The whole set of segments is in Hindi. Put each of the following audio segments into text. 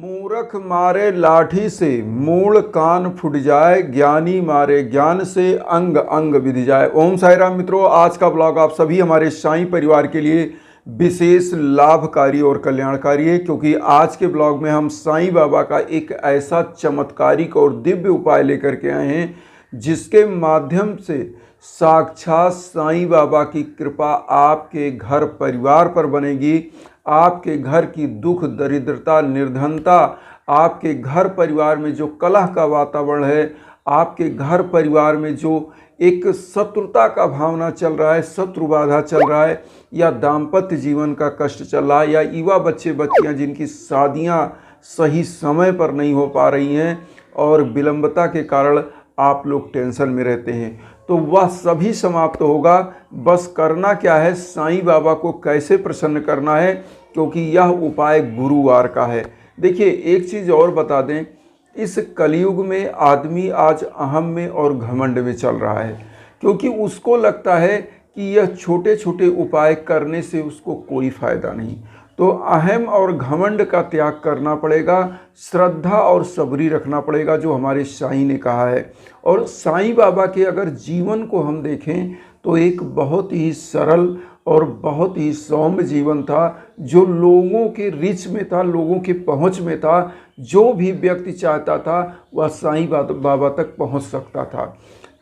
मूर्ख मारे लाठी से मूल कान फूट जाए, ज्ञानी मारे ज्ञान से अंग अंग विधि जाए। ओम साई राम मित्रों, आज का ब्लॉग आप सभी हमारे साईं परिवार के लिए विशेष लाभकारी और कल्याणकारी है, क्योंकि आज के ब्लॉग में हम साईं बाबा का एक ऐसा चमत्कारिक और दिव्य उपाय लेकर के आए हैं जिसके माध्यम से साक्षात साईं बाबा की कृपा आपके घर परिवार पर बनेगी। आपके घर की दुख दरिद्रता निर्धनता, आपके घर परिवार में जो कलह का वातावरण है, आपके घर परिवार में जो एक शत्रुता का भावना चल रहा है, शत्रु बाधा चल रहा है, या दाम्पत्य जीवन का कष्ट चल रहा है, या युवा बच्चे बच्चियां जिनकी शादियां सही समय पर नहीं हो पा रही हैं और विलंबता के कारण आप लोग टेंशन में रहते हैं, तो वह सभी समाप्त होगा। बस करना क्या है, साईं बाबा को कैसे प्रसन्न करना है, क्योंकि यह उपाय गुरुवार का है। देखिए, एक चीज़ और बता दें, इस कलयुग में आदमी आज अहम में और घमंड में चल रहा है, क्योंकि उसको लगता है कि यह छोटे छोटे उपाय करने से उसको कोई फ़ायदा नहीं। तो अहम और घमंड का त्याग करना पड़ेगा, श्रद्धा और सबरी रखना पड़ेगा, जो हमारे साईं ने कहा है। और साईं बाबा के अगर जीवन को हम देखें तो एक बहुत ही सरल और बहुत ही सौम्य जीवन था, जो लोगों के रिच में था, लोगों के पहुंच में था। जो भी व्यक्ति चाहता था वह साईं बाबा तक पहुंच सकता था,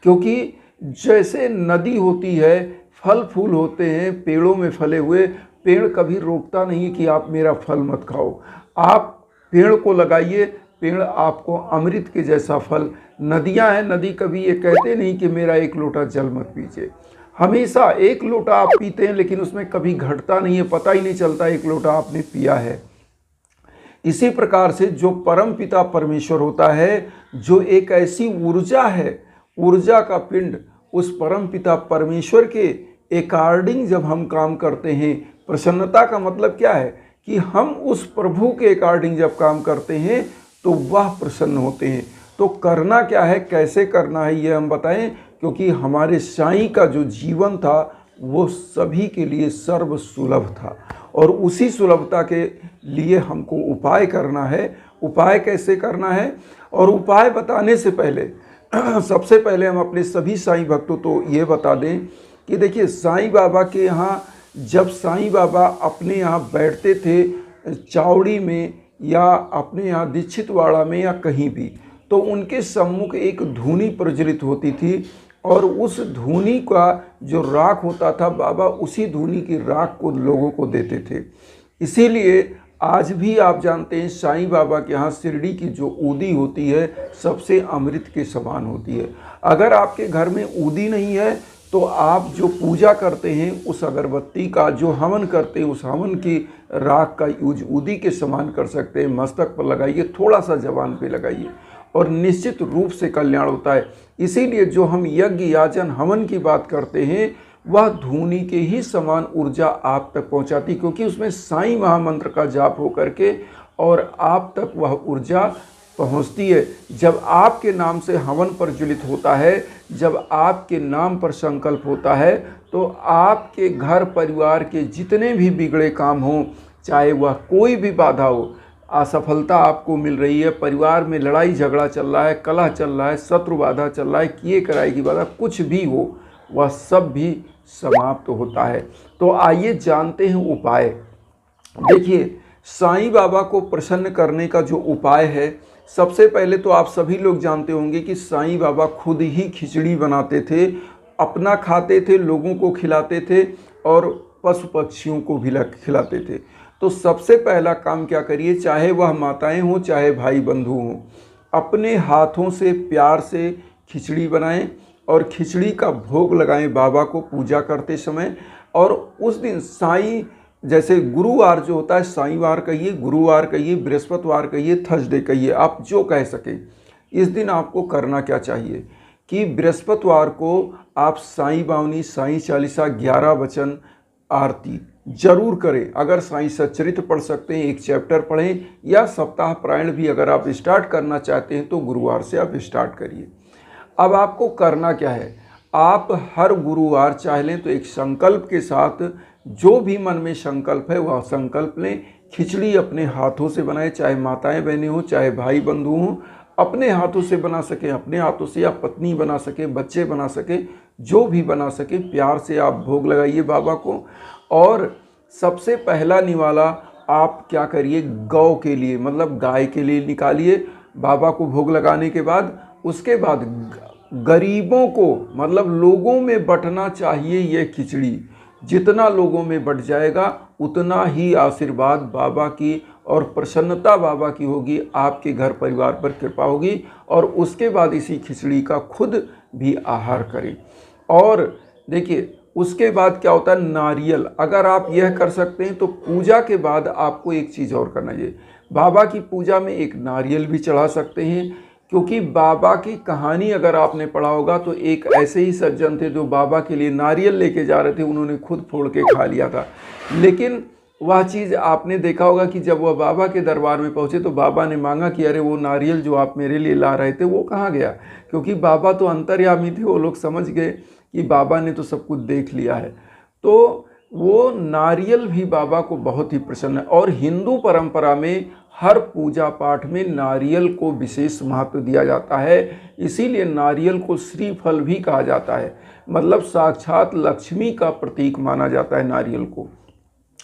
क्योंकि जैसे नदी होती है, फल फूल होते हैं पेड़ों में फले हुए, पेड़ कभी रोकता नहीं कि आप मेरा फल मत खाओ। आप पेड़ को लगाइए, पेड़ आपको अमृत के जैसा फल। नदियां हैं, नदी कभी ये कहते नहीं कि मेरा एक लोटा जल मत पीजिए। हमेशा एक लोटा आप पीते हैं, लेकिन उसमें कभी घटता नहीं है, पता ही नहीं चलता एक लोटा आपने पिया है। इसी प्रकार से जो परम पिता परमेश्वर होता है, जो एक ऐसी ऊर्जा है, ऊर्जा का पिंड, उस परम पिता परमेश्वर के अकॉर्डिंग जब हम काम करते हैं, प्रसन्नता का मतलब क्या है कि हम उस प्रभु के अकॉर्डिंग जब काम करते हैं तो वह प्रसन्न होते हैं। तो करना क्या है, कैसे करना है, ये हम बताएं, क्योंकि हमारे साईं का जो जीवन था वो सभी के लिए सर्व सुलभ था, और उसी सुलभता के लिए हमको उपाय करना है। उपाय कैसे करना है, और उपाय बताने से पहले सबसे पहले हम अपने सभी साईं भक्तों तो ये बता दें कि देखिए, साईं बाबा के यहाँ जब साईं बाबा अपने यहाँ बैठते थे, चावड़ी में या अपने यहाँ दीक्षितवाड़ा में या कहीं भी, तो उनके सम्मुख एक धूनी प्रज्वलित होती थी, और उस धूनी का जो राख होता था, बाबा उसी धूनी की राख को लोगों को देते थे। इसीलिए आज भी आप जानते हैं साईं बाबा के यहाँ शिरडी की जो ऊदी होती है सबसे अमृत के समान होती है। अगर आपके घर में ऊदी नहीं है तो आप जो पूजा करते हैं उस अगरबत्ती का, जो हवन करते हैं उस हवन की राख का यूज ऊदी के समान कर सकते हैं। मस्तक पर लगाइए, थोड़ा सा जबान पे लगाइए, और निश्चित रूप से कल्याण होता है। इसीलिए जो हम यज्ञ याचन हवन की बात करते हैं वह धूनी के ही समान ऊर्जा आप तक पहुंचाती, क्योंकि उसमें साईं महामंत्र का जाप हो करके और आप तक वह ऊर्जा पहुंचती है। जब आपके नाम से हवन प्रज्वलित होता है, जब आपके नाम पर संकल्प होता है, तो आपके घर परिवार के जितने भी बिगड़े काम हों, चाहे वह कोई भी बाधा हो, असफलता आपको मिल रही है, परिवार में लड़ाई झगड़ा चल रहा है, कलह चल रहा है, शत्रु बाधा चल रहा है, किए कराई की बाधा, कुछ भी हो, वह सब भी समाप्त होता है। तो आइए जानते हैं उपाय। देखिए, साईं बाबा को प्रसन्न करने का जो उपाय है, सबसे पहले तो आप सभी लोग जानते होंगे कि साईं बाबा खुद ही खिचड़ी बनाते थे, अपना खाते थे, लोगों को खिलाते थे और पशु पक्षियों को भी खिलाते थे। तो सबसे पहला काम क्या करिए, चाहे वह माताएं हों चाहे भाई बंधु हों, अपने हाथों से प्यार से खिचड़ी बनाएं और खिचड़ी का भोग लगाएं बाबा को पूजा करते समय। और उस दिन साईं, जैसे गुरुवार जो होता है, साईंवार कहिए, गुरुवार कहिए, बृहस्पतिवार कहिए, थर्सडे कहिए, आप जो कह सकें, इस दिन आपको करना क्या चाहिए कि बृहस्पतिवार को आप साईं बावनी, साईं चालीसा, 11 वचन आरती जरूर करें। अगर साईं सच्चरित्र पढ़ सकते हैं, एक चैप्टर पढ़ें, या सप्ताह पारायण भी अगर आप स्टार्ट करना चाहते हैं तो गुरुवार से आप स्टार्ट करिए। अब आपको करना क्या है, आप हर गुरुवार चाह लें तो एक संकल्प के साथ, जो भी मन में संकल्प है वह संकल्प लें, खिचड़ी अपने हाथों से बनाए, चाहे माताएं बहनें हों, चाहे भाई बंधु हों, अपने हाथों से बना सके, अपने हाथों से, या पत्नी बना सके, बच्चे बना सके, जो भी बना सके, प्यार से आप भोग लगाइए बाबा को। और सबसे पहला निवाला आप क्या करिए, गौ के लिए, मतलब गाय के लिए निकालिए बाबा को भोग लगाने के बाद। उसके बाद गरीबों को, मतलब लोगों में बंटना चाहिए ये खिचड़ी। जितना लोगों में बंट जाएगा उतना ही आशीर्वाद बाबा की और प्रसन्नता बाबा की होगी, आपके घर परिवार पर कृपा होगी। और उसके बाद इसी खिचड़ी का खुद भी आहार करें। और देखिए उसके बाद क्या होता है, नारियल, अगर आप यह कर सकते हैं तो पूजा के बाद आपको एक चीज़ और करना चाहिए, बाबा की पूजा में एक नारियल भी चढ़ा सकते हैं। क्योंकि बाबा की कहानी अगर आपने पढ़ा होगा तो एक ऐसे ही सज्जन थे जो बाबा के लिए नारियल लेके जा रहे थे, उन्होंने खुद फोड़ के खा लिया था। लेकिन वह चीज़ आपने देखा होगा कि जब वह बाबा के दरबार में पहुँचे तो बाबा ने मांगा कि अरे वो नारियल जो आप मेरे लिए ला रहे थे वो कहाँ गया। क्योंकि बाबा तो अंतर्यामी थे, वो लोग समझ गए कि बाबा ने तो सब कुछ देख लिया है। तो वो नारियल भी बाबा को बहुत ही प्रसन्न है। और हिंदू परंपरा में हर पूजा पाठ में नारियल को विशेष महत्व दिया जाता है। इसीलिए नारियल को श्रीफल भी कहा जाता है, मतलब साक्षात लक्ष्मी का प्रतीक माना जाता है नारियल को।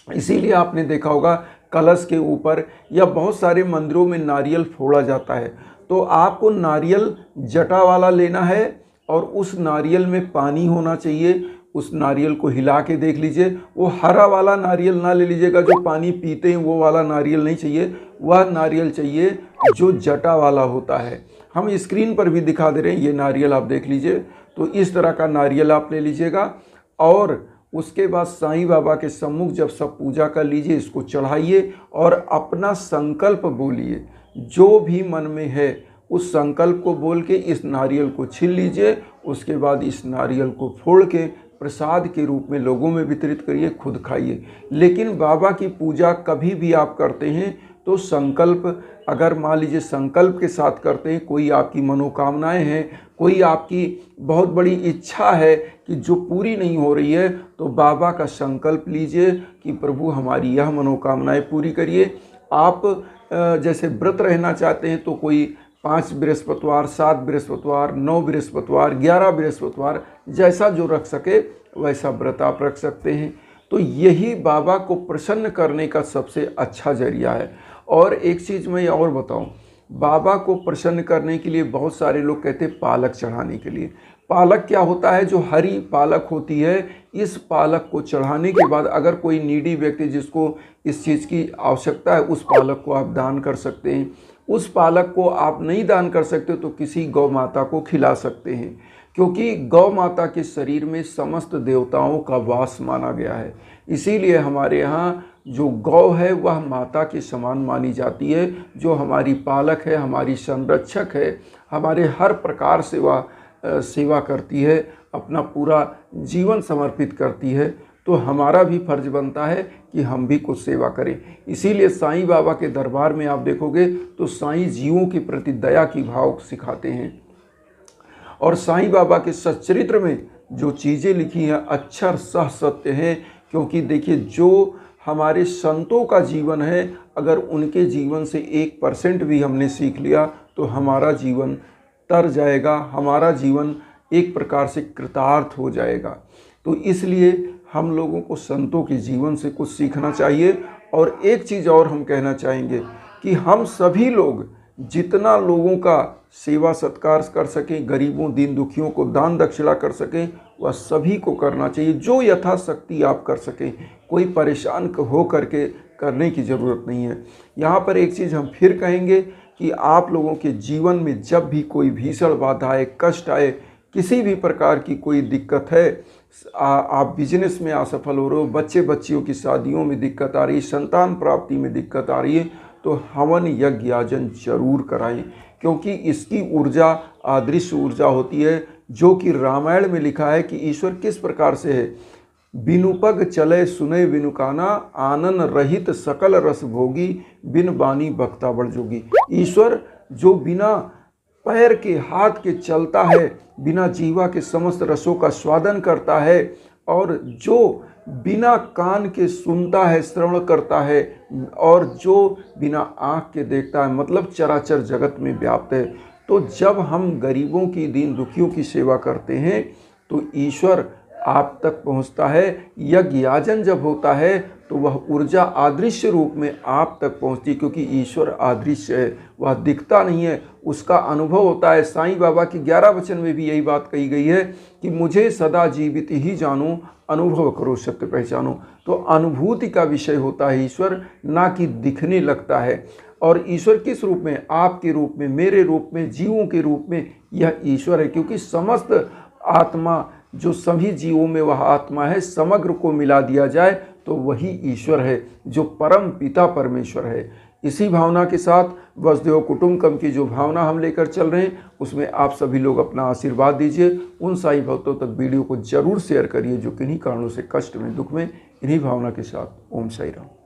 इसीलिए आपने देखा होगा कलश के ऊपर या बहुत सारे मंदिरों में नारियल फोड़ा जाता है। तो आपको नारियल जटा वाला लेना है और उस नारियल में पानी होना चाहिए। उस नारियल को हिला के देख लीजिए, वो हरा वाला नारियल ना ले लीजिएगा, जो पानी पीते हैं वो वाला नारियल नहीं चाहिए, वह नारियल चाहिए जो जटा वाला होता है। हम स्क्रीन पर भी दिखा दे रहे हैं, ये नारियल आप देख लीजिए। तो इस तरह का नारियल आप ले लीजिएगा और उसके बाद साईं बाबा के सम्मुख जब सब पूजा कर लीजिए, इसको चढ़ाइए और अपना संकल्प बोलिए, जो भी मन में है उस संकल्प को बोल के इस नारियल को छील लीजिए। उसके बाद इस नारियल को फोड़ के प्रसाद के रूप में लोगों में वितरित करिए, खुद खाइए। लेकिन बाबा की पूजा कभी भी आप करते हैं तो संकल्प, अगर मान लीजिए संकल्प के साथ करते हैं, कोई आपकी मनोकामनाएं हैं, कोई आपकी बहुत बड़ी इच्छा है कि जो पूरी नहीं हो रही है, तो बाबा का संकल्प लीजिए कि प्रभु हमारी यह मनोकामनाएं पूरी करिए। आप जैसे व्रत रहना चाहते हैं तो कोई 5 बृहस्पतिवार, 7 बृहस्पतिवार, 9 बृहस्पतिवार, 11 बृहस्पतिवार, जैसा जो रख सके वैसा व्रत आप रख सकते हैं। तो यही बाबा को प्रसन्न करने का सबसे अच्छा जरिया है। और एक चीज़ मैं और बताऊं, बाबा को प्रसन्न करने के लिए बहुत सारे लोग कहते हैं पालक चढ़ाने के लिए। पालक क्या होता है, जो हरी पालक होती है, इस पालक को चढ़ाने के बाद अगर कोई नीडी व्यक्ति जिसको इस चीज़ की आवश्यकता है, उस पालक को आप दान कर सकते हैं। उस पालक को आप नहीं दान कर सकते तो किसी गौ माता को खिला सकते हैं, क्योंकि गौ माता के शरीर में समस्त देवताओं का वास माना गया है। इसीलिए हमारे यहाँ जो गौ है वह माता के समान मानी जाती है, जो हमारी पालक है, हमारी संरक्षक है, हमारे हर प्रकार से वह सेवा करती है, अपना पूरा जीवन समर्पित करती है। तो हमारा भी फर्ज बनता है कि हम भी कुछ सेवा करें। इसीलिए साईं बाबा के दरबार में आप देखोगे तो साईं जीवों के प्रति दया की भाव सिखाते हैं। और साईं बाबा के सच्चरित्र में जो चीज़ें लिखी हैं अक्षर सह सत्य हैं। क्योंकि देखिए, जो हमारे संतों का जीवन है, अगर उनके जीवन से 1% भी हमने सीख लिया तो हमारा जीवन तर जाएगा, हमारा जीवन एक प्रकार से कृतार्थ हो जाएगा। तो इसलिए हम लोगों को संतों के जीवन से कुछ सीखना चाहिए। और एक चीज़ और हम कहना चाहेंगे कि हम सभी लोग जितना लोगों का सेवा सत्कार कर सकें, गरीबों दीन दुखियों को दान दक्षिणा कर सकें, वह सभी को करना चाहिए, जो यथाशक्ति आप कर सकें। कोई परेशान हो करके करने की ज़रूरत नहीं है। यहाँ पर एक चीज़ हम फिर कहेंगे कि आप लोगों के जीवन में जब भी कोई भीषण बाधा आए, कष्ट आए, किसी भी प्रकार की कोई दिक्कत है, आप बिजनेस में असफल हो रहे हो, बच्चे बच्चियों की शादियों में दिक्कत आ रही है, संतान प्राप्ति में दिक्कत आ रही है, तो हवन यज्ञ याजन जरूर कराएं। क्योंकि इसकी ऊर्जा अदृश्य ऊर्जा होती है, जो कि रामायण में लिखा है कि ईश्वर किस प्रकार से है। बिनुपग चले सुने बिनुकाना, आनन रहित सकल रस भोगी, बिन बानी भक्ता बड़ जोगी। ईश्वर जो बिना पैर के हाथ के चलता है, बिना जीवा के समस्त रसों का स्वादन करता है, और जो बिना कान के सुनता है, श्रवण करता है, और जो बिना आँख के देखता है, मतलब चराचर जगत में व्याप्त है। तो जब हम गरीबों की, दीन दुखियों की सेवा करते हैं तो ईश्वर आप तक पहुंचता है। यज्ञ याजन जब होता है तो वह ऊर्जा अदृश्य रूप में आप तक पहुंचती, क्योंकि ईश्वर अदृश्य है, वह दिखता नहीं है, उसका अनुभव होता है। साईं बाबा की 11 वचन में भी यही बात कही गई है कि मुझे सदा जीवित ही जानो, अनुभव करो सत्य पहचानो। तो अनुभूति का विषय होता है ईश्वर, ना कि दिखने लगता है। और ईश्वर किस रूप में? आपके रूप में, मेरे रूप में, जीवों के रूप में यह ईश्वर है। क्योंकि समस्त आत्मा, जो सभी जीवों में वह आत्मा है, समग्र को मिला दिया जाए तो वही ईश्वर है, जो परम पिता परमेश्वर है। इसी भावना के साथ वसुदेव कुटुंबकम की जो भावना हम लेकर चल रहे हैं, उसमें आप सभी लोग अपना आशीर्वाद दीजिए। उन साईं भक्तों तक वीडियो को जरूर शेयर करिए जो किन्हीं कारणों से कष्ट में, दुख में, इन्हीं भावना के साथ। ओम साई राम।